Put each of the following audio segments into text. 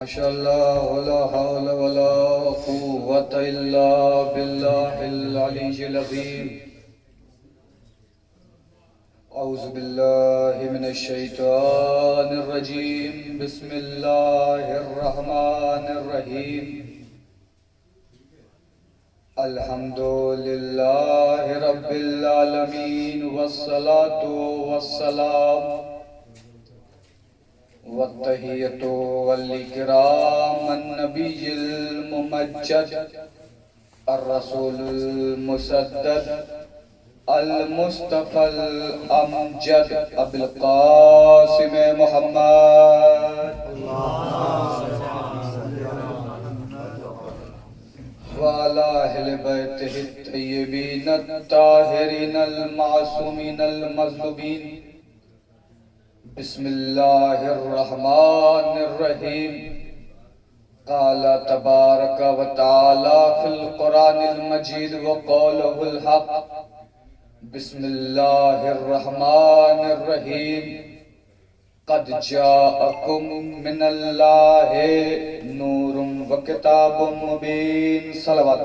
ماشاءاللہ ولا حول ولا قوة الا باللہ العلی العظیم اعوذ باللہ من الشیطان الرجیم بسم اللہ الرحمن الرحیم الحمدللہ رب العالمین والصلاة والسلام والتحیۃ والاکرام النبی الممجد الرسول المسدد المصطفى الامجد ابو القاسم محمد وعلى اہل بیتہ الطیبین الطاہرین المعصومین المظلومین بسم اللہ الرحمن الرحیم قال تبارک و تعالی فی القرآن المجید وقولہ الحق بسم اللہ الرحمن الرحیم قد جاءکم من اللہ نور و کتاب مبین صلوات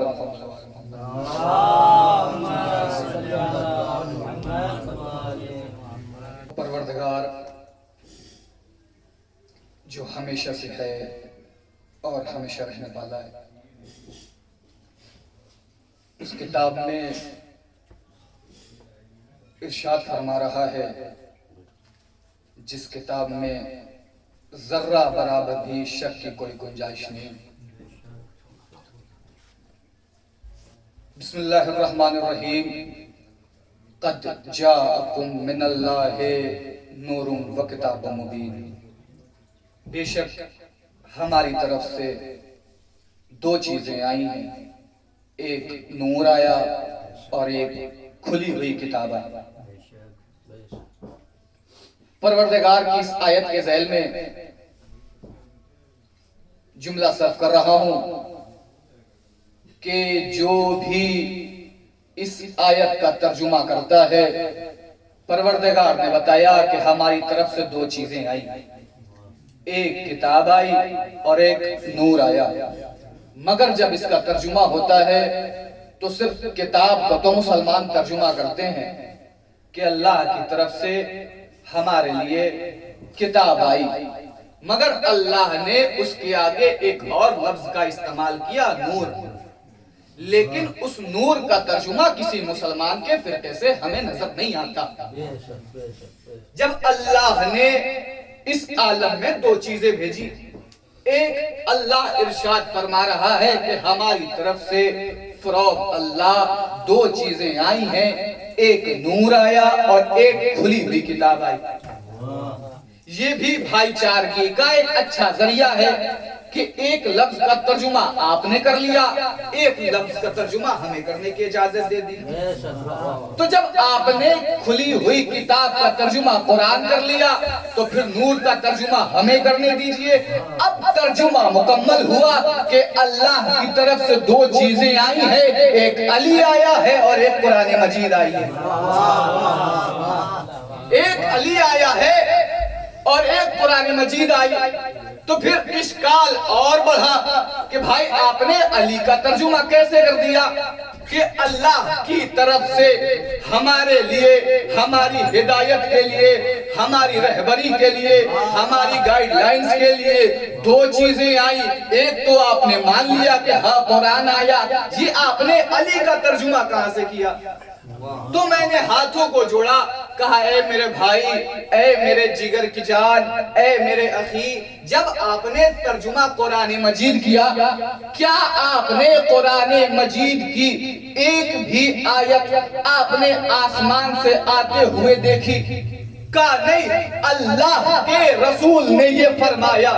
پروردگار جو ہمیشہ سے ہے اور ہمیشہ رہنے والا ہے، اس کتاب میں ارشاد فرما رہا ہے جس کتاب میں ذرہ برابر بھی شک کی کوئی گنجائش نہیں۔ بسم اللہ الرحمن الرحیم قد جاءکم من اللہ نور و کتاب مبین، بے شک ہماری طرف سے دو چیزیں آئی ہیں، ایک نور آیا اور ایک کھلی ہوئی کتاب آئی۔ پروردگار کی اس آیت کے ذیل میں جملہ صرف کر رہا ہوں کہ جو بھی اس آیت کا ترجمہ کرتا ہے، پروردگار نے بتایا کہ ہماری طرف سے دو چیزیں آئی، ایک کتاب آئی اور ایک نور آیا۔ مگر جب اس کا ترجمہ ہوتا ہے تو صرف کتاب کا تو مسلمان ترجمہ کرتے ہیں کہ اللہ کی طرف سے ہمارے لیے کتاب آئی، مگر اللہ نے اس کے آگے ایک اور لفظ کا استعمال کیا، نور۔ لیکن اس نور کا ترجمہ کسی مسلمان کے فرقے سے ہمیں نظر نہیں آتا۔ جب اللہ نے اس عالم میں دو چیزیں بھیجی، ایک اللہ ارشاد فرما رہا ہے کہ ہماری طرف سے فروغ اللہ دو چیزیں آئی ہیں، ایک نور آیا اور ایک کھلی ہوئی کتاب آئی۔ یہ بھی بھائی چارگی کا ایک اچھا ذریعہ ہے کہ ایک لفظ کا ترجمہ آپ نے کر لیا، ایک لفظ کا ترجمہ ہمیں کرنے کی اجازت دے دی۔ تو جب آپ نے کھلی ہوئی کتاب کا ترجمہ قرآن کر لیا تو پھر نور کا ترجمہ ہمیں کرنے دیجئے۔ اب ترجمہ مکمل ہوا کہ اللہ کی طرف سے دو چیزیں آئی ہیں، ایک علی آیا ہے اور ایک قرآن مجید آئی ہے۔ ایک علی آیا ہے اور ایک قرآن مجید آئی، تو پھر اشکال اور بڑھا کہ بھائی آپ نے علی کا ترجمہ کیسے کر دیا کہ اللہ کی طرف سے ہمارے لیے، ہماری ہدایت کے لیے، ہماری رہبری کے لیے، ہماری گائیڈ لائنز کے لیے دو چیزیں آئی۔ ایک تو آپ نے مان لیا کہ ہاں قرآن آیا، یہ آپ نے علی کا ترجمہ کہاں سے کیا؟ تو میں نے ہاتھوں کو جوڑا، کہا اے میرے بھائی، اے میرے جگر کی جان، اے میرے اخی، جب آپ نے ترجمہ قرآن مجید کیا، کیا آپ نے قرآن مجید کی ایک بھی آیت آپ نے آسمان سے آتے ہوئے دیکھی؟ کہا نہیں، اللہ کے رسول نے یہ فرمایا،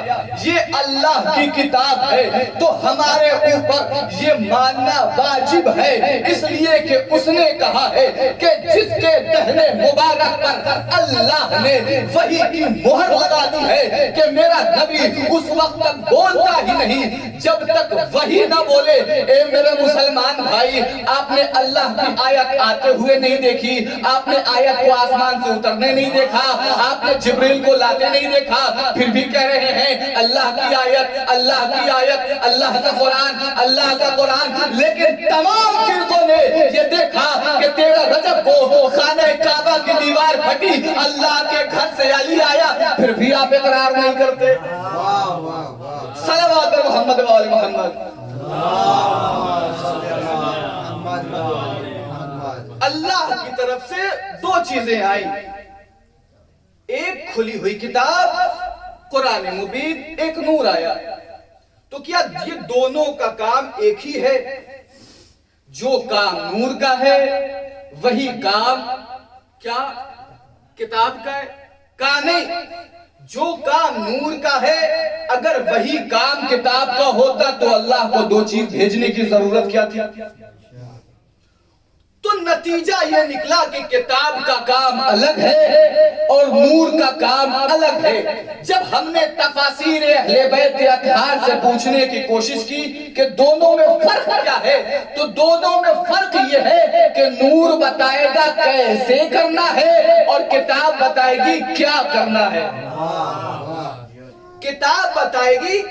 یہ اللہ کی کتاب ہے تو ہمارے اوپر یہ ماننا واجب ہے، اس لیے کہ اس نے کہا ہے کہ جس کے دہنے مبارک پر اللہ نے وحی کی مہر لگا دی ہے کہ میرا نبی اس وقت تک بولتا ہی نہیں جب تک وحی نہ بولے۔ اے میرے مسلمان بھائی، آپ نے اللہ کی آیت آتے ہوئے نہیں دیکھی، آپ نے آیت کو آسمان سے اترنے نہیں دیکھا، دیکھا, آپ نے جبریل کو لاتے نہیں دیکھا, پھر بھی کہہ رہے ہیں اللہ کی آیت, اللہ کی آیت, اللہ کا قرآن, اللہ کا قرآن. لیکن تمام فرقوں نے یہ دیکھا کہ 13 رجب کو خانہ کعبہ کی دیوار پھٹی, اللہ کے گھر سے علی آیا, پھر بھی آپ اقرار نہیں کرتے. صلوات محمد و آل محمد. اللہ کی طرف سے 2 چیزیں آئیں, ایک کھلی ہوئی کتاب قرآن مبین, ایک نور آیا. تو کیا یہ دونوں کا کام ایک ہی ہے؟ جو کام نور کا ہے وہی کام کیا کتاب کا ہے؟ کہا نہیں, جو کام نور کا ہے اگر وہی کام کتاب کا ہوتا تو اللہ کو 2 چیز بھیجنے کی ضرورت کیا تھی؟ تو نتیجہ یہ نکلا کہ کتاب کا کام الگ ہے اور نور کا کام الگ ہے. جب ہم نے تفاسیر اہل بیت اطہار سے پوچھنے کی کوشش کی کہ دونوں میں فرق کیا ہے, تو دونوں میں فرق یہ ہے کہ نور بتائے گا کیسے کرنا ہے اور کتاب بتائے گی کیا کرنا ہے. کتاب بتائے گی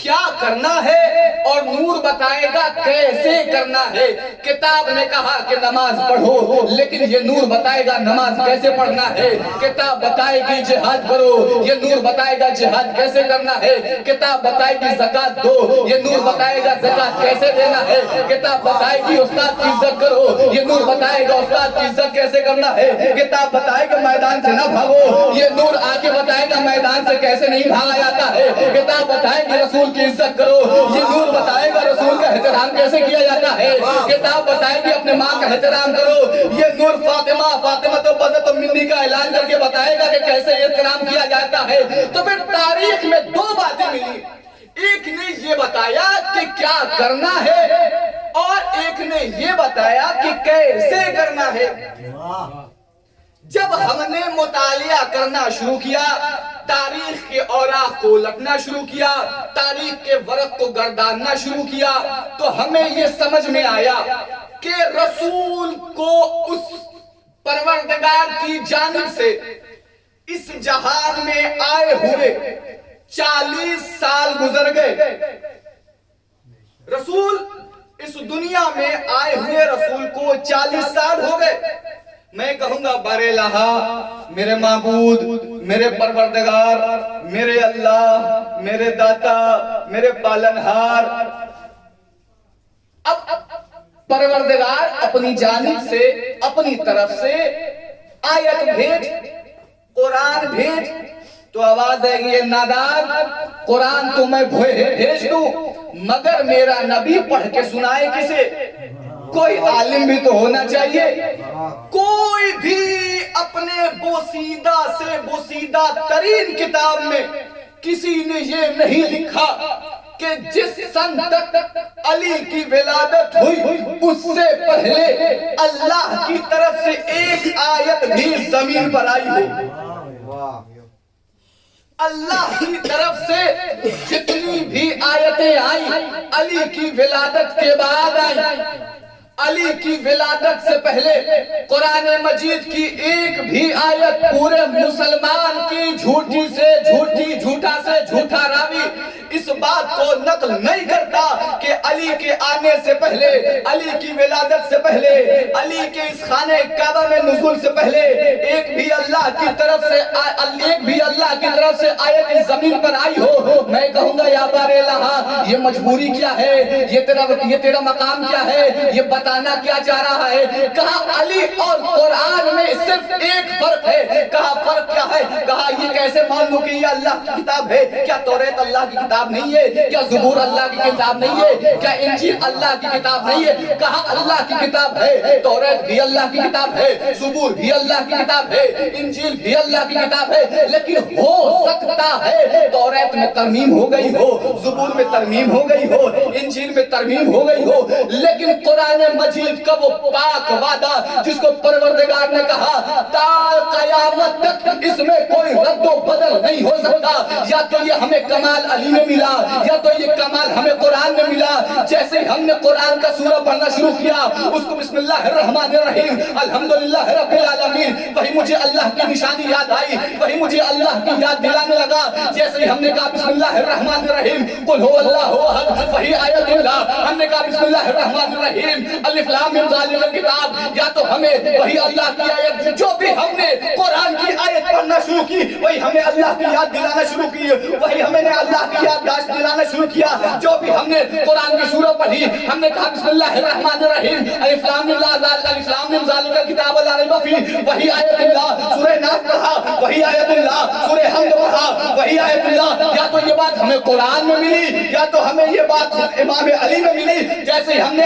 کیا کرنا ہے اور نور بتائے گا کیسے کرنا ہے. کتاب نے کہا کہ نماز پڑھو, لیکن یہ نور بتائے گا نماز کیسے پڑھنا ہے. کتاب بتائے گی جہاد کرو, یہ نور بتائے گا جہاد کیسے کرنا ہے. کتاب بتائے گی زکات دو, یہ نور بتائے گا زکات کیسے دینا ہے. کتاب بتائے گی استاد کی عزت کرو, یہ نور بتائے گا استاد کی عزت کیسے کرنا ہے. کتاب بتائے گا میدان سے نہ بھاگو, یہ نور آ کے بتائے گا میدان سے کیسے نہیں بھاگا جاتا ہے. کتاب بتائے گی رسول کی عزت کرو, یہ نور بتائے گا رسول کا احترام کیسے کیا جاتا ہے. کتاب بتائے گی اپنے ماں کا احترام کرو, یہ نور فاطمہ تو بذت منی کا اعلان کر کے بتائے گا کہ کیسے احترام کیا جاتا ہے. تو پھر تاریخ میں 2 باتیں ملی, ایک نے یہ بتایا کہ کیا کرنا ہے اور ایک نے یہ بتایا کہ کیسے کرنا ہے. جب ہم نے مطالعہ کرنا شروع کیا, تاریخ کے اوراق کو لٹنا شروع کیا, تاریخ کے ورق کو گرداننا شروع کیا, تو ہمیں یہ سمجھ میں آیا کہ رسول کو اس پروردگار کی جانب سے اس جہان میں آئے ہوئے 40 سال گزر گئے. رسول اس دنیا میں آئے ہوئے رسول کو 40 سال ہو گئے. میں کہوں گا برے لہا, میرے معبود, میرے پروردگار, میرے اللہ, میرے داتا, میرے پالنہار. اب پروردگار اپنی جانب سے, اپنی طرف سے آیت بھیج, قرآن بھیج, تو آواز ہے یہ نادان, قرآن تو میں بھیج دوں مگر میرا نبی پڑھ کے سنائے کسے. کوئی عالم بھی تو ہونا چاہیے. کوئی بھی اپنے بوسیدہ سے بوسیدہ ترین کتاب میں کسی نے یہ نہیں لکھا کہ جس سن تک علی کی ولادت ہوئی اس سے پہلے اللہ کی طرف سے ایک آیت بھی زمین پر آئی ہو. اللہ کی طرف سے جتنی بھی آیتیں آئیں علی کی ولادت کے بعد آئیں. علی کی ولادت سے پہلے قرآن مجید کی ایک بھی آیت پورے مسلمان کی جھوٹی سے جھوٹی, جھوٹا سے جھوٹا راوی اس بات کو نقل نہیں کرتا کہ علی کے آنے سے پہلے, علی کی ولادت سے پہلے, علی کے اس خانہ کعبہ میں نزول سے پہلے ایک بھی اللہ کی طرف سے آیت اس زمین پر آئی ہو. میں کہوں گا یا بار الہا, یہ مجبوری کیا ہے, یہ تیرا مقام کیا ہے, یہ بتانا کیا چاہ رہا ہے. کہا علی اور قرآن میں صرف ایک فرق ہے. کہا فرق کیا ہے؟ کہا یہ کیسے مان لوں کہ یہ اللہ کی کتاب ہے؟ کیا توریت اللہ کی کتاب نہیں ہے؟ کیا زبور اللہ کی کتاب نہیں ہے؟ کیا انجیل اللہ کی کتاب نہیں ہے؟ کہا اللہ کی کتاب ہے, توریت بھی اللہ کی کتاب ہے, زبور بھی اللہ کی کتاب ہے, انجیل بھی اللہ کی کتاب ہے. لیکن ہو سکتا ہے توریت میں ترمیم ہو گئی ہو, زبور میں ترمیم ہو گئی ہو, انجیل میں ترمیم ہو گئی ہو, لیکن قرآن مجید کا وہ پاک وعدہ جس کو پروردگار نے کہا تا قیامت تک اس میں کوئی رد و بدل نہیں ہو سکتا. یا تو یہ ہمیں کمال علی میں ملا, یا تو یہ کمال ہمیں قرآن میں ملا. جیسے ہی ہم نے قرآن کا سورہ پڑھنا شروع کیا اس کو بسم اللہ الرحمن الرحیم الحمدللہ رب العالمین وہی مجھے اللہ کی نشانی یاد آئی, وہی مجھے اللہ کی یاد دلانے لگا. جیسے ہی ہم نے کہا بسم اللہ الرحمن الرحیم قل هو اللہ احد وہی آیت اللہ, ہم نے کہا بسم اللہ الرحمن الرحیم الف لام میم ذالک الکتاب, یا تو ہمیں وہی اللہ کی آیت, جو بھی ہم نے قرآن کی آیت پڑھنا شروع کی وہی ہمیں اللہ کی یاد دلانا شروع کی, وہی ہمیں نے اللہ کی یاد داشت دلانا شروع کیا. جو بھی ہم نے قرآن کی سورہ پڑھی ہم نے کہا بسم اللہ الرحمن الرحیم الف لام میم ذالک الکتاب لا ریب فیہ وہی آیت اللہ. سورہ ناس پڑھا وہی آیت اللہ, سورہ حمد پڑھا وہی آیت اللہ. یا تو یہ بات ہمیں قرآن میں ملی یا تو ہمیں یہ بات امام علی میں ملی. جیسے ہم نے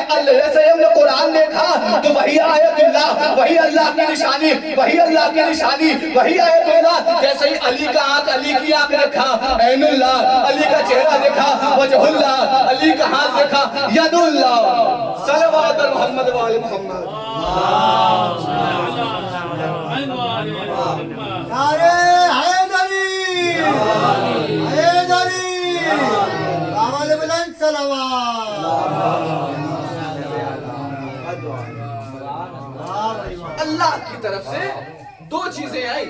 قرآن دیکھا تو وہی آیت اللہ, وہی اللہ کی نشانی, وہی اللہ کی نشانی, وہی آیت اللہ. جیسے ہی علی کا ہاتھ, علی کی آنکھ دیکھا عین اللہ, علی کا چہرہ دیکھا وجہ اللہ, علی کا ہاتھ دیکھا ید اللہ. صلوات محمد و آل محمد. نعرہ حیدری حیدری آواز بلند صلوات. اللہ کی طرف سے دو چیزیں آئی,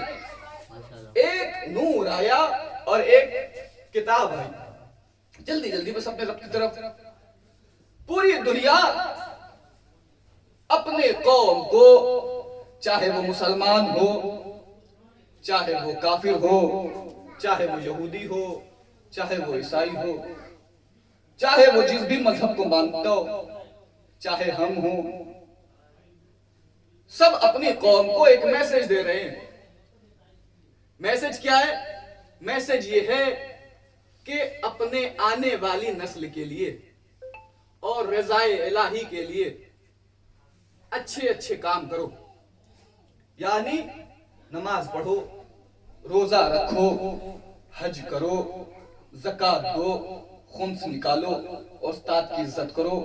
ایک نور آیا اور ایک کتاب آئی. جلدی جلدی بس اپنے رب کی طرف. پوری دنیا اپنے قوم کو, چاہے وہ مسلمان ہو, چاہے وہ کافر ہو, چاہے وہ یہودی ہو, چاہے وہ عیسائی ہو, چاہے وہ جس بھی مذہب کو مانتا ہو, چاہے ہم ہوں, سب اپنی قوم کو ایک میسج دے رہے ہیں. میسج کیا ہے؟ میسج یہ ہے کہ اپنے آنے والی نسل کے لیے اور رضائے الہی کے لیے اچھے اچھے کام کرو. یعنی نماز پڑھو, روزہ رکھو, حج کرو, زکوٰۃ دو, خمس نکالو, استاد کی عزت کرو,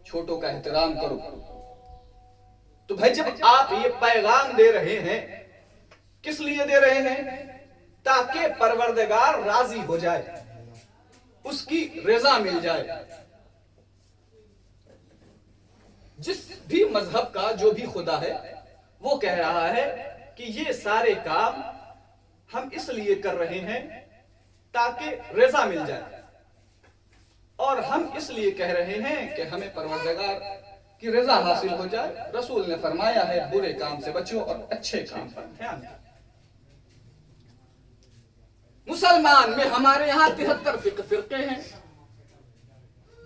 چھوٹوں کا احترام کرو. تو بھائی جب آپ یہ پیغام دے رہے ہیں کس لیے دے رہے ہیں؟ تاکہ پروردگار راضی ہو جائے, اس کی رضا مل جائے. جس بھی مذہب کا جو بھی خدا ہے وہ کہہ رہا ہے کہ یہ سارے کام ہم اس لیے کر رہے ہیں تاکہ رضا مل جائے, اور ہم اس لیے کہہ رہے ہیں کہ ہمیں پروردگار کی رضا حاصل ہو جائے. رسول نے فرمایا ہے برے کام سے بچو اور اچھے کام پر دھیان دو. مسلمان میں ہمارے یہاں 73 فرقے ہیں,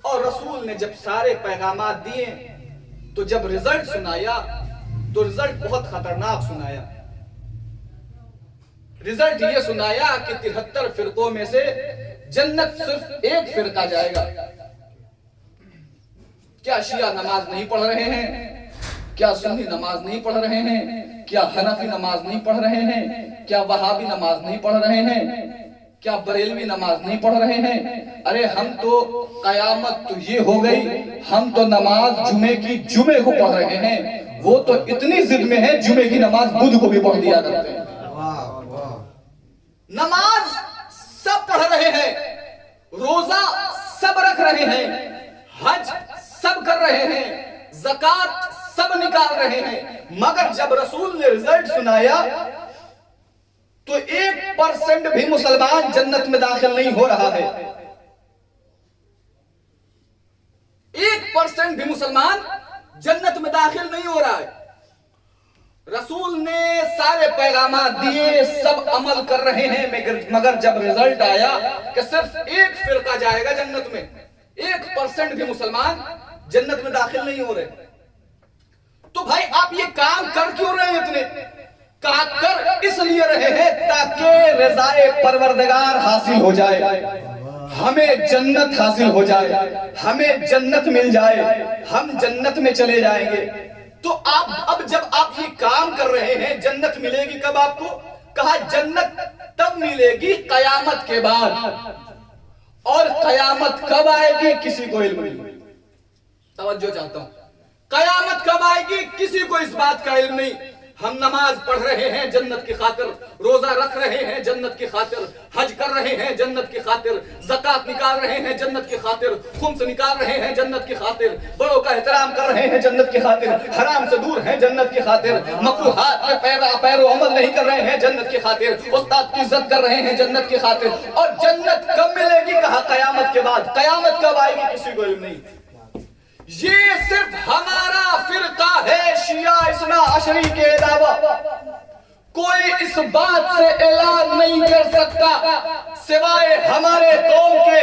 اور رسول نے جب سارے پیغامات دیے تو جب رزلٹ سنایا تو رزلٹ بہت خطرناک سنایا. رزلٹ یہ سنایا کہ 73 فرقوں میں سے جنت صرف ایک فرقہ جائے گا. کیا شیعہ نماز نہیں پڑھ رہے ہیں؟ کیا سنی نماز نہیں پڑھ رہے ہیں؟ کیا حنفی نماز نہیں پڑھ رہے ہیں؟ کیا وہابی نماز نہیں پڑھ رہے ہیں؟ کیا بریلوی نماز نہیں پڑھ رہے ہیں؟ ارے ہم تو قیامت تو یہ ہو گئی, ہم تو نماز جمعے کی جمعے کو پڑھ رہے ہیں, وہ تو اتنی ضد میں ہے جمعے کی نماز بدھ کو بھی پڑھ دیا کرتے ہیں. نماز سب پڑھ رہے ہیں, روزہ سب رکھ رہے ہیں, حج سب کر رہے ہیں, زکوٰۃ سب نکال رہے ہیں, مگر جب رسول نے رزلٹ سنایا تو 1% بھی مسلمان جنت میں داخل نہیں ہو رہا ہے. 1% بھی مسلمان جنت میں داخل نہیں ہو رہا ہے. رسول نے سارے پیغامات دیے, سب عمل کر رہے ہیں, مگر جب رزلٹ آیا کہ صرف ایک فرقہ جائے گا جنت میں, 1% بھی مسلمان جنت میں داخل نہیں ہو رہے. تو بھائی آپ یہ کام کر کیوں رہے ہیں اتنے؟ کر اس لیے رہے ہیں تاکہ رضائے پروردگار حاصل ہو جائے, ہمیں جنت حاصل ہو جائے, ہمیں جنت مل جائے, ہم جنت میں چلے جائیں گے. تو اب جب آپ یہ کام کر رہے ہیں, جنت ملے گی کب آپ کو؟ کہا جنت تب ملے گی قیامت کے بعد, اور قیامت کب آئے گی کسی کو علم نہیں. توجہ چاہتا ہوں, قیامت کب آئے گی کسی کو اس بات کا علم نہیں. ہم نماز پڑھ رہے ہیں جنت کی خاطر، روزہ رکھ رہے ہیں جنت کی خاطر، حج کر رہے ہیں جنت کی خاطر، زکات نکال رہے ہیں جنت کی خاطر، خمس نکال رہے ہیں جنت کی خاطر، بڑوں کا احترام کر رہے ہیں جنت کی خاطر، حرام سے دور ہیں جنت کی خاطر، مکروہات پہ پیرو عمل نہیں کر رہے ہیں جنت کی خاطر، استاد کی عزت کر رہے ہیں جنت کی خاطر۔ اور جنت کب ملے گی؟ کہا قیامت کے بعد۔ قیامت کب آئے گی کسی کو علم نہیں۔ یہ صرف ہمارا فرقہ ہے شیعہ اثنا عشری کے علاوہ کوئی اس بات سے اعلان نہیں کر سکتا سوائے ہمارے قوم کے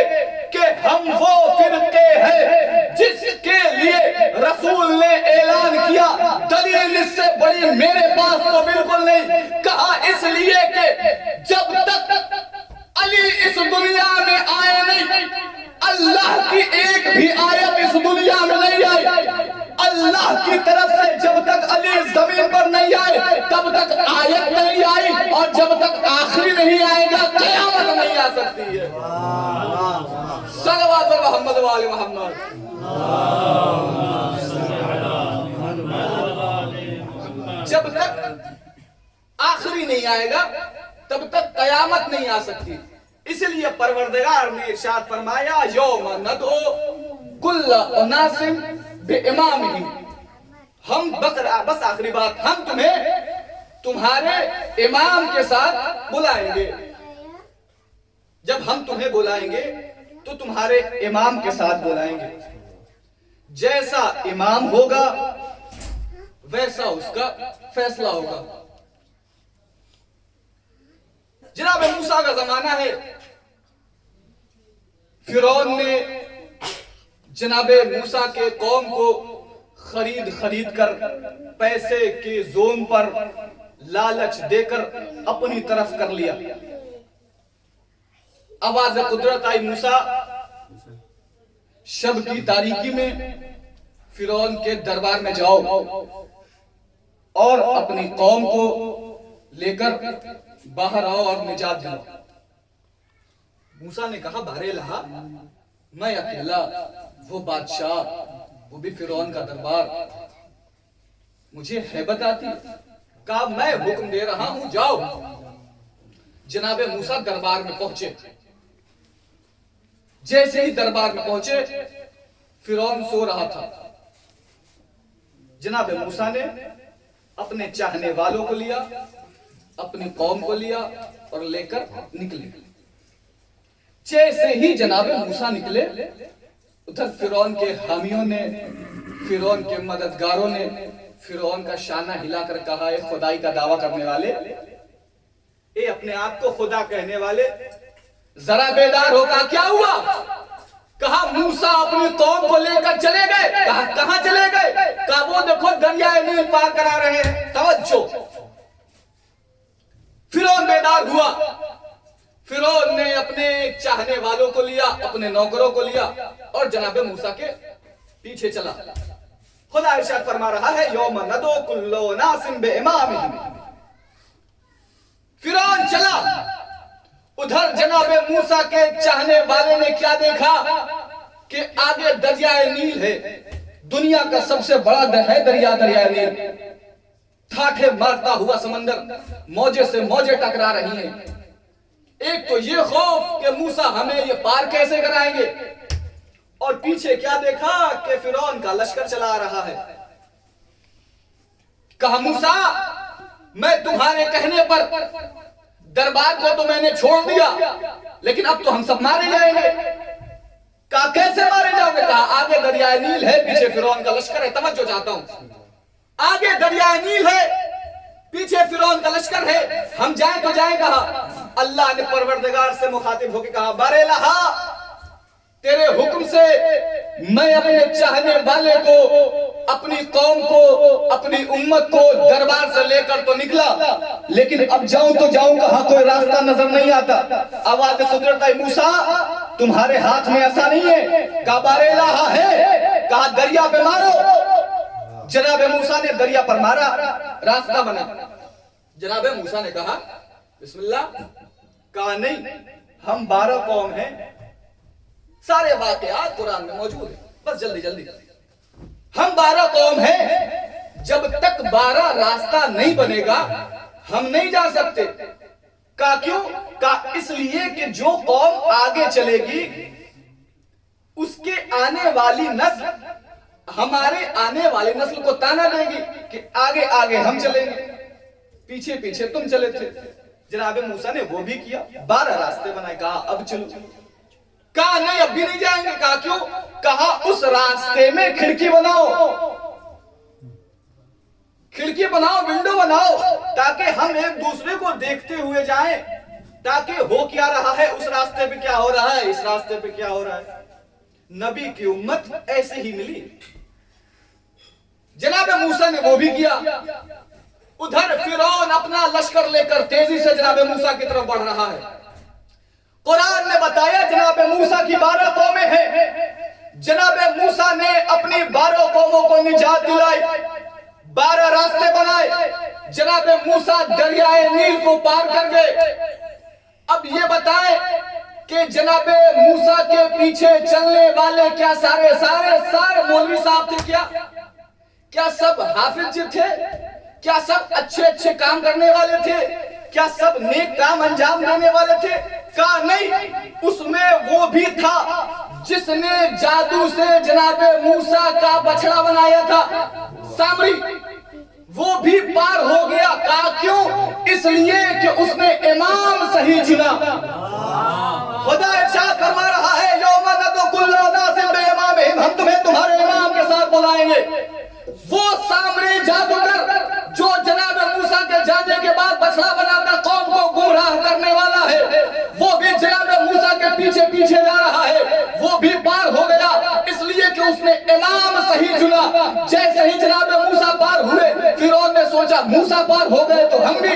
کہ ہم وہ فرقے ہیں جس کے لیے رسول نے اعلان کیا۔ دلیل اس سے بڑی میرے پاس تو بالکل نہیں۔ کہا اس لیے کہ جب تک علی اس دنیا میں آئے نہیں، اللہ کی ایک بھی آیت اس دنیا میں نہیں آئی۔ اللہ کی طرف سے جب تک علی زمین پر نہیں آئے تب تک آیت نہیں آئی، اور جب تک آخری نہیں آئے گا قیامت نہیں آ سکتی ہے۔ صلوات محمد و آل محمد۔ جب تک آخری نہیں آئے گا تب تک قیامت نہیں آ سکتی۔ اس لیے پروردگار نے ارشاد فرمایا یوم ندعو کل اناس بامامہم۔ ہم بس آخری بات، ہم تمہیں تمہارے امام کے ساتھ بلائیں گے۔ جب ہم تمہیں بلائیں گے تو تمہارے امام کے ساتھ بلائیں گے۔ جیسا امام ہوگا ویسا اس کا فیصلہ ہوگا۔ جناب موسیٰ کا زمانہ ہے، فرعون نے جناب موسیٰ کے قوم کو خرید کر پیسے کے زوم پر لالچ دے کر اپنی طرف کر لیا۔ آواز قدرت آئی، موسیٰ شب کی تاریکی میں فرعون کے دربار میں جاؤ اور اپنی قوم کو لے کر باہر آؤ اور نجات دلاؤ۔ موسیٰ نے کہا بارے الہا، میں اکیلا، وہ بادشاہ، وہ بھی فرعون کا دربار، مجھے ہیبت آتی۔ کہا میں حکم دے رہا ہوں جاؤ۔ جناب موسیٰ دربار میں پہنچے۔ جیسے ہی دربار میں پہنچے فرعون سو رہا تھا۔ جناب موسیٰ نے اپنے چاہنے والوں کو لیا، اپنی قوم کو لیا اور لے کر نکلے۔ جیسے ہی جناب موسیٰ نکلے ادھر فرعون کے حامیوں نے، فرعون کے مددگاروں نے فرعون کا شانہ ہلا کر کہا اے خدائی کا دعویٰ کرنے والے، اے اپنے آپ کو خدا کہنے والے، ذرا بیدار ہو۔ کہا کیا ہوا؟ کہا موسیٰ اپنی قوم کو لے کر چلے گئے۔ کہا کہاں چلے گئے؟ کہا وہ دیکھو دریائے نیل پار کرا رہے ہیں۔ توجہ، فرعون بیدار ہوا۔ فرعون نے اپنے چاہنے والوں کو لیا، اپنے نوکروں کو لیا اور جناب موسیٰ کے پیچھے چلا۔ خدا ارشاد فرما رہا ہے یوم ندعو کل اناس بامامہم۔ فرعون چلا، ادھر جناب موسیٰ کے چاہنے والے نے کیا دیکھا کہ آگے دریائے نیل ہے، دنیا کا سب سے بڑا ہے دریائے نیل، ٹھاٹھے مارتا ہوا سمندر، موجے سے موجے ٹکرا رہی ہیں۔ ایک تو یہ خوف کہ موسیٰ ہمیں یہ پار کیسے کرائیں گے، اور پیچھے کیا دیکھا کہ فرعون کا لشکر چلا رہا ہے۔ کہا موسیٰ میں تمہارے کہنے پر دربار کو تو میں نے چھوڑ دیا، لیکن اب تو ہم سب مارے جائیں گے۔ کہا کیسے مارے جاؤ گے؟ کہا آگے دریائے نیل ہے، پیچھے فرعون کا لشکر ہے۔ توجہ چاہتا ہوں، آگے دریائے نیل ہے، پیچھے فرعون کا لشکر ہے، ہم جائیں تو جائیں کہاں؟ اللہ نے پروردگار سے مخاطب ہو کے کہا بارے الہا، تیرے حکم سے میں اپنے چاہنے والے کو، اپنی قوم کو، اپنی امت کو دربار سے لے کر تو نکلا، لیکن اب جاؤں تو جاؤں کہاں؟ کوئی راستہ نظر نہیں آتا۔ آواز قدرت آئی موسیٰ تمہارے ہاتھ میں ایسا نہیں ہے۔ کہا بارے الہا ہے۔ کہا دریا پہ مارو۔ جناب موسیٰ نے دریا پر مارا، راستہ بنا۔ جناب موسیٰ نے کہا بسم اللہ۔ کہا نہیں، ہم 12 قوم ہیں، سارے واقعات قرآن میں موجود ہیں، بس جلدی جلدی، ہم 12 قوم ہیں، جب تک 12 راستہ نہیں بنے گا ہم نہیں جا سکتے۔ کہا کیوں؟ کہا اس لیے کہ جو قوم آگے چلے گی اس کے آنے والی نسل ہمارے آنے والی نسل کو تانا دے گی کہ آگے آگے ہم چلیں گے، پیچھے پیچھے تم چلے تھے۔ جناب موسیٰ نے وہ بھی کیا، 12 راستے بنائے، کہا اب چلو۔ کہا نہیں اب بھی نہیں جائیں گے۔ کہا کیوں؟ کہا اس راستے میں کھڑکی بناؤ، کھڑکی بناؤ، ونڈو بناؤ، تاکہ ہم ایک دوسرے کو دیکھتے ہوئے جائیں، تاکہ ہو کیا رہا ہے، اس راستے پہ کیا ہو رہا ہے، اس راستے پہ کیا ہو رہا ہے۔ نبی کی امت ایسے ہی ملی۔ جناب موسیٰ نے وہ بھی کیا۔ ادھر فرعون اپنا لشکر لے کر تیزی سے جناب موسیٰ کی طرف بڑھ رہا ہے۔ قرآن نے بتایا جناب موسیٰ کی 12 قومیں ہیں۔ جناب موسیٰ نے اپنی 12 قوموں کو نجات دلائی، 12 راستے بنائے۔ جناب موسیٰ دریائے نیل کو پار کر گئے۔ اب یہ بتائیں کہ جناب موسیٰ کے پیچھے چلنے والے کیا سارے مولوی صاحب تھے؟ کیا سب حافظ جی تھے؟ کیا سب اچھے کام کرنے والے تھے؟ کیا سب نیک کام انجام دینے والے تھے؟ کہا نہیں، اس میں وہ بھی تھا جس نے جادو سے جناب موسیٰ کا بچڑا بنایا تھا، سامری، وہ بھی پار ہو گیا۔ کہا کیوں؟ اس لیے کہ اس نے امام صحیح چنا۔ خدا ارشاد فرما رہا ہے یوم ندعو کل اناس بامامہم، ہم تمہیں تمہارے امام کے ساتھ بلائیں گے۔ وہ سامری جادوگر جو جناب موسیٰ کے جانے کے بعد بچڑا بنا کر قوم کو گمراہ کرنے والا ہے، وہ بھی جناب موسیٰ کے پیچھے پیچھے جا رہا ہے، وہ بھی پار ہو گیا، اس لیے کہ اس نے امام صحیح چنا۔ جیسے ہی جناب موسیٰ پار ہوئے، فرعون نے سوچا موسیٰ پار ہو گئے تو ہم بھی۔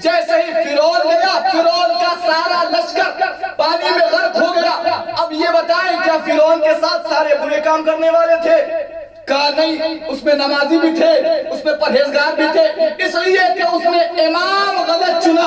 جیسے ہی فرعون گیا، فرعون کا سارا لشکر پانی میں غرق ہو گیا۔ اب یہ بتائیں کیا فرعون کے ساتھ سارے برے کام کرنے والے تھے؟ کہا نہیں، اس میں نمازی بھی تھے، اس میں پرہیزگار بھی تھے، اس لیے کہ اس نے امام غلط چنا۔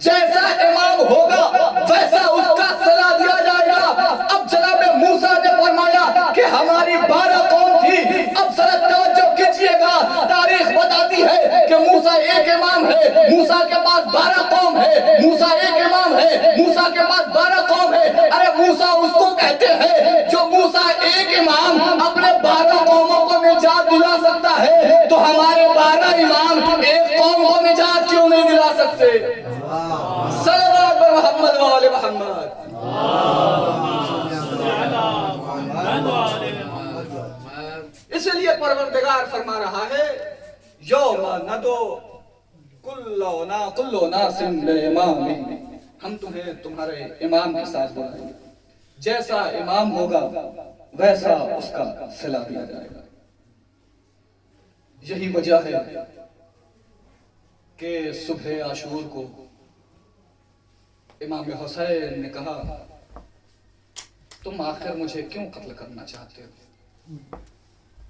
جیسا امام ہوگا ویسا اس کا صلاح دیا جائے گا۔ اب جناب موسیٰ نے فرمایا کہ ہماری 12 قوم تھی، اب ذرا توجہ کیجئے گا، تاریخ بتاتی ہے کہ موسیٰ ایک امام ہے، موسیٰ کے پاس 12 قوم ہے، موسیٰ ایک امام ہے، موسیٰ کے پاس 12 قوم ہے۔ ارے موسیٰ اس کو کہتے ہیں جو موسیٰ ایک امام اپنے 12 قوموں کو نجات دلا سکتا ہے، تو ہمارے 12 امام ایک قوم کو نجات کیوں نہیں دلا سکتے؟ صلوات بر محمد و آل محمد۔ اس لیے پروردگار فرما رہا ہے یوم ندعو کل اناس بامامہم، ہم تمہیں تمہارے امام کے ساتھ بلائیں گے، جیسا امام ہوگا ویسا اس کا صلہ دیا جائے گا۔ یہی وجہ ہے کہ صبح عاشور کو امام حسین نے کہا تم آخر مجھے کیوں قتل کرنا چاہتے ہو؟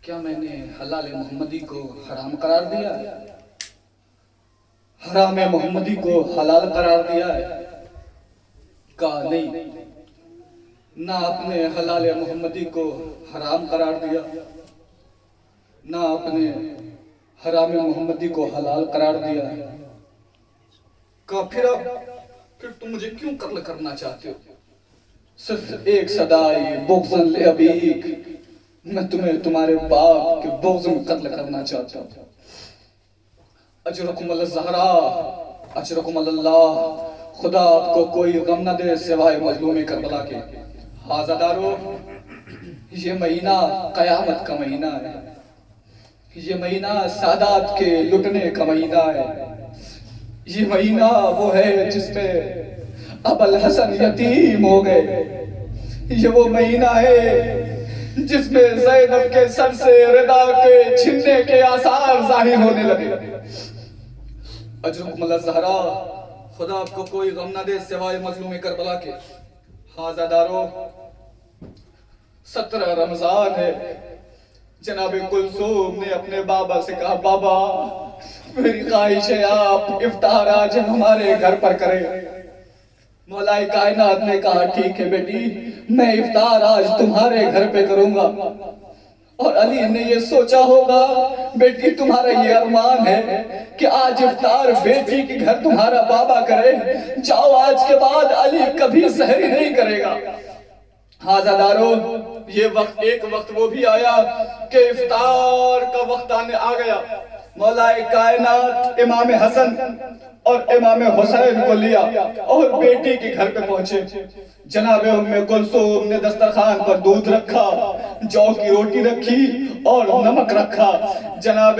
کیا میں نے حلال محمدی کو حرام قرار دیا ہے؟ حرام محمدی کو حلال قرار دیا ہے؟ کہا نہیں، نہ اپنے حلال محمدی کو حرام قرار دیا، نہ اپنے حرام محمدی کو حلال قرار دیا۔ کہا پھر تم مجھے کیوں قتل کرنا چاہتے ہو؟ صرف ایک صدائی بغضاً لأبیک، میں تمہیں تمہارے باپ کے بغض میں قتل کرنا چاہتا ہوں۔ اجرکم الزہراء اجرکم اللہ، خدا آپ کو کوئی غم نہ دے سوائے مظلوم کربلا کے۔ حاضدارو، یہ مہینہ قیامت کا مہینہ ہے، یہ مہینہ سادات کے لٹنے کا مہینہ ہے، یہ مہینہ وہ ہے جس میں ابو الحسن یتیم ہو گئے، یہ وہ مہینہ ہے جس میں زینب کے سر سے ردا کے چھننے کے آثار ظاہر ہونے لگے۔ اجرکم اللہ زہرا، خدا آپ کو کوئی غم نہ دے سوائے مظلوم کربلا کے۔ حاضدارو، 17 رمضان ہے، جناب کلثوم نے اپنے بابا سے کہا بابا میری خواہش ہے آپ افطار آج ہمارے گھر پر کریں۔ مولا کائنات نے کہا ٹھیک ہے بیٹی، میں افطار آج تمہارے گھر پہ کروں گا۔ اور علی نے یہ سوچا ہوگا بیٹی تمہارا یہ ارمان ہے کہ آج افطار بیٹی کے گھر تمہارا بابا کرے، جاؤ آج کے بعد علی کبھی سحری نہیں کرے گا۔ حاضردارو یہ وقت ایک وقت وہ بھی آیا کہ افطار کا وقت آ گیا۔ مولا کائنات امام حسن اور امام حسین کو لیا اور بیٹی کے گھر پہ پہنچے۔ جناب ام کلثوم نے دسترخوان پر دودھ رکھا، جو کی روٹی رکھی اور نمک رکھا۔ جناب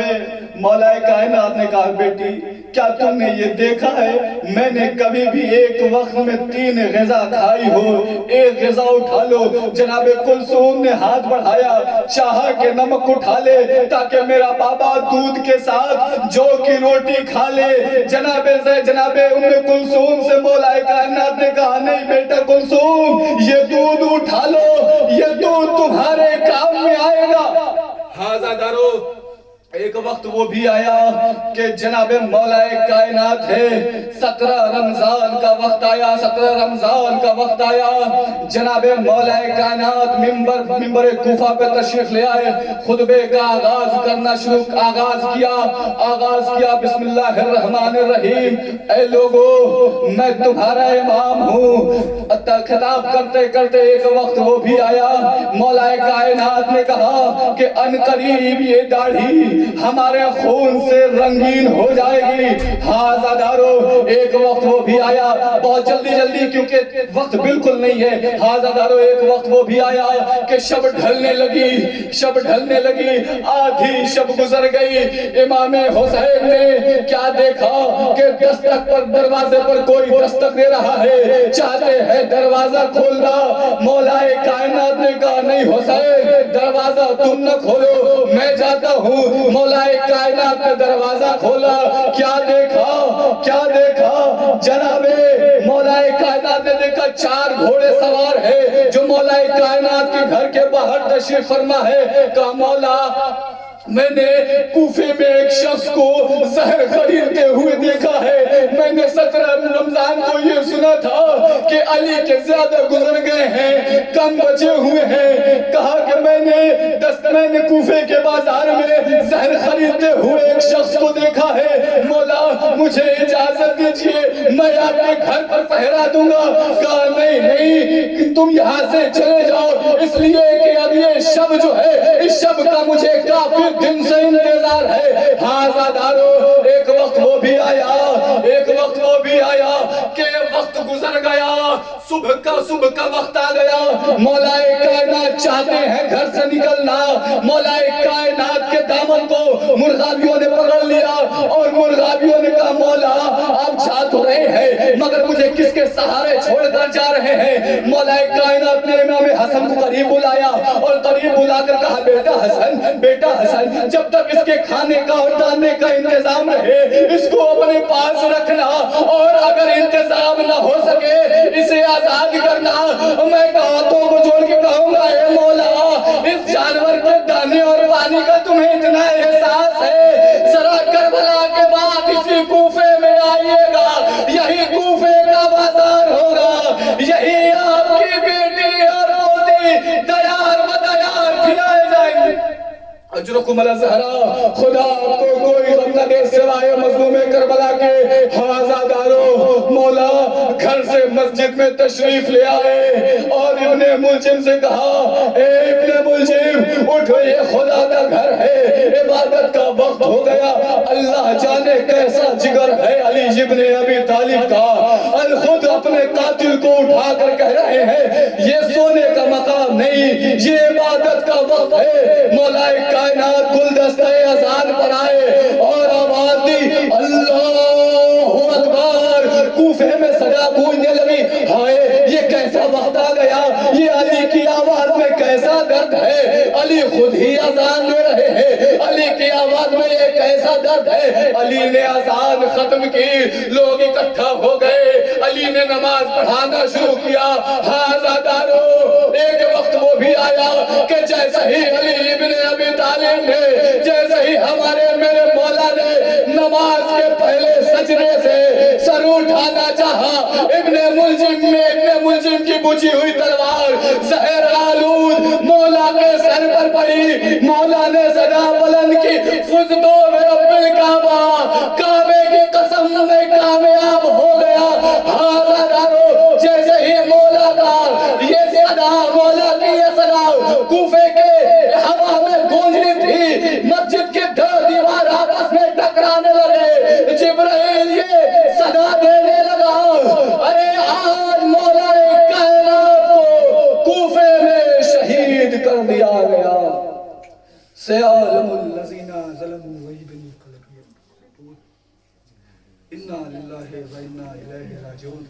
مولا کائنات نے کہا بیٹی کیا تم نے یہ دیکھا ہے میں نے کبھی بھی ایک وقت میں 3 غذا کھائی ہو؟ ایک غذا اٹھا لو۔ جناب کلثوم نے ہاتھ بڑھایا، چاہا کہ نمک اٹھا لے تاکہ میرا بابا دودھ کے ساتھ جو کی روٹی کھا لے۔ جناب ام کلثوم سے مولا کائنات نے کہا نہیں بیٹا کلثوم، یہ دودھ اٹھا لو، یہ دودھ تمہارے کام میں آئے گا۔ حاضردارو ایک وقت وہ بھی آیا کہ جناب مولا کائنات ہے 17 رمضان کا وقت آیا، 17 رمضان کا وقت آیا۔ جناب مولا کائنات منبر کوفہ پہ تشریف لے آئے، خطبے کا آغاز کرنا آغاز کیا بسم اللہ الرحمن الرحیم۔ اے لوگو میں تمہارا امام ہوں۔ خطاب کرتے کرتے ایک وقت وہ بھی آیا، مولا کائنات نے کہا کہ ان قریب یہ داڑھی ہمارے خون سے رنگین ہو جائے گی۔ حاضردارو ایک وقت وہ بھی آیا، بہت جلدی کیونکہ وقت بالکل نہیں ہے۔ حاضردارو ایک وقت وہ بھی آیا کہ شب ڈھلنے لگی، آدھی شب گزر گئی۔ امام حسین نے کیا دیکھا کہ دستک پر دروازے پر کوئی دستک دے رہا ہے، چاہتے ہیں دروازہ کھولنا۔ مولا کائنات نے کہا نہیں حسین دروازہ تم نہ کھولو، میں جاتا ہوں۔ مولا کائنات نے دروازہ کھولا، کیا دیکھا جناب مولا کائنات نے دیکھا 4 گھوڑے سوار ہے جو مولا کائنات کے گھر کے باہر تشریف فرما ہے۔ کہا مولا میں نے کوفے میں ایک شخص کو زہر خریدتے ہوئے دیکھا ہے، میں نے 17 رمضان کو یہ سنا تھا کہ علی کے زیادہ گزر گئے ہیں، کم بچے ہوئے ہیں۔ کہا کہ میں نے کوفے کے بازار میں زہر خریدتے ہوئے ایک شخص کو دیکھا ہے، مولا مجھے اجازت دیجئے میں آپ کے گھر پر پہرا دوں گا۔ کہا نہیں تم یہاں سے چلے جاؤ، اس لیے کہ اب یہ شب جو ہے اس شب کا مجھے کافی دن سے انتظار ہے۔ حاضردارو ایک وقت وہ بھی آیا کہ وقت گزر گیا، صبح کا وقت آ گیا۔ مولا کائنات چاہتے ہیں گھر سے نکلنا، مولا کائنات کے دامن کو مرغابیوں نے پکڑ لیا اور مرغابیوں نے کہا مولا آپ جا تو رہے ہیں مگر مجھے کس کے سہارے چھوڑ کر جا رہے ہیں؟ مولا کائنات نے امام حسن کو قریب بلایا اور قریب بلا کر کہا بیٹا حسن جب تک اس کے کھانے کا اور ڈالنے کا انتظام رہے اس کو اپنے پاس رکھنا، اور اگر انتظام نہ ہو سکے اسے آزاد کرنا۔ میں ہاتھوں کو جوڑ کے کہوں گا اے مولا اس جانور کے دانے اور پانی کا تمہیں اتنا احساس ہے، ذرا کربلا کے بعد اسی کوفے میں آئیے گا، یہی کوفے کا بازار ہوگا، یہی آپ کی بیٹی اور پوتی دیار بدیار کھلائے جائیں گے۔ اجرکم الازہرا، خدا آپ کو کوئی غم نہ دے سوائے مظلوم کربلا کے۔ حاضردارو مولا گھر سے مسجد میں تشریف لے آئے اور ابن ملجم سے کہا اے ابن ملجم اٹھو، یہ خدا کا گھر ہے، عبادت کا وقت ہو گیا۔ اللہ جانے کیسا جگر ہے علی ابن ابی طالب کا، خود اپنے قاتل کو اٹھا کر کہہ رہے ہیں یہ سونے کا مقام نہیں، یہ عبادت کا وقت ہے۔ مولا کائنات گلدستہ اذان پر آئے اور آواز دی اللہ اکبر، کوفے میں صدا گونجنے لگی۔ ہائے یہ کیسا وقت آ گیا، یہ علی کی آواز میں کیسا درد ہے، علی خود ہی اذان دے رہے ہیں، علی کی آواز میں یہ کیسا درد ہے۔ علی نے اذان ختم کی، لوگ اکٹھا ہو گئے، علی نے نماز پڑھانا شروع کیا۔ حاضردارو ایک وقت وہ بھی آیا کہ جیسے ہی علی ابن ابی طالب نے، جیسے ہی ہمارے میرے مولا نے نماز کے پہلے سجدے سے سر اٹھانا چاہا، ابن ملجم کی بجھی ہوئی تلوار زہر آلود مولا کے سر پر پڑی مولا نے صدا بلند کی فزدو میں رب الکعبہ کعبے کی قسم میں کامیاب ہو گیا ہاں دارو جیسے ہی مولا کا یہ صدا مولا کی یہ صدا کوفے کے ہوا میں گونجنی تھی مسجد کے دو دیوار آپس میں ٹکرانے لگے جبرائیل یہ صدا دینے لگا ارے آج مولا کائنات کو کوفے میں شہید کر دیا گیا سیعلم الذین ظلموا ویبنی قلبی انا للہ و انا الیہ راجعون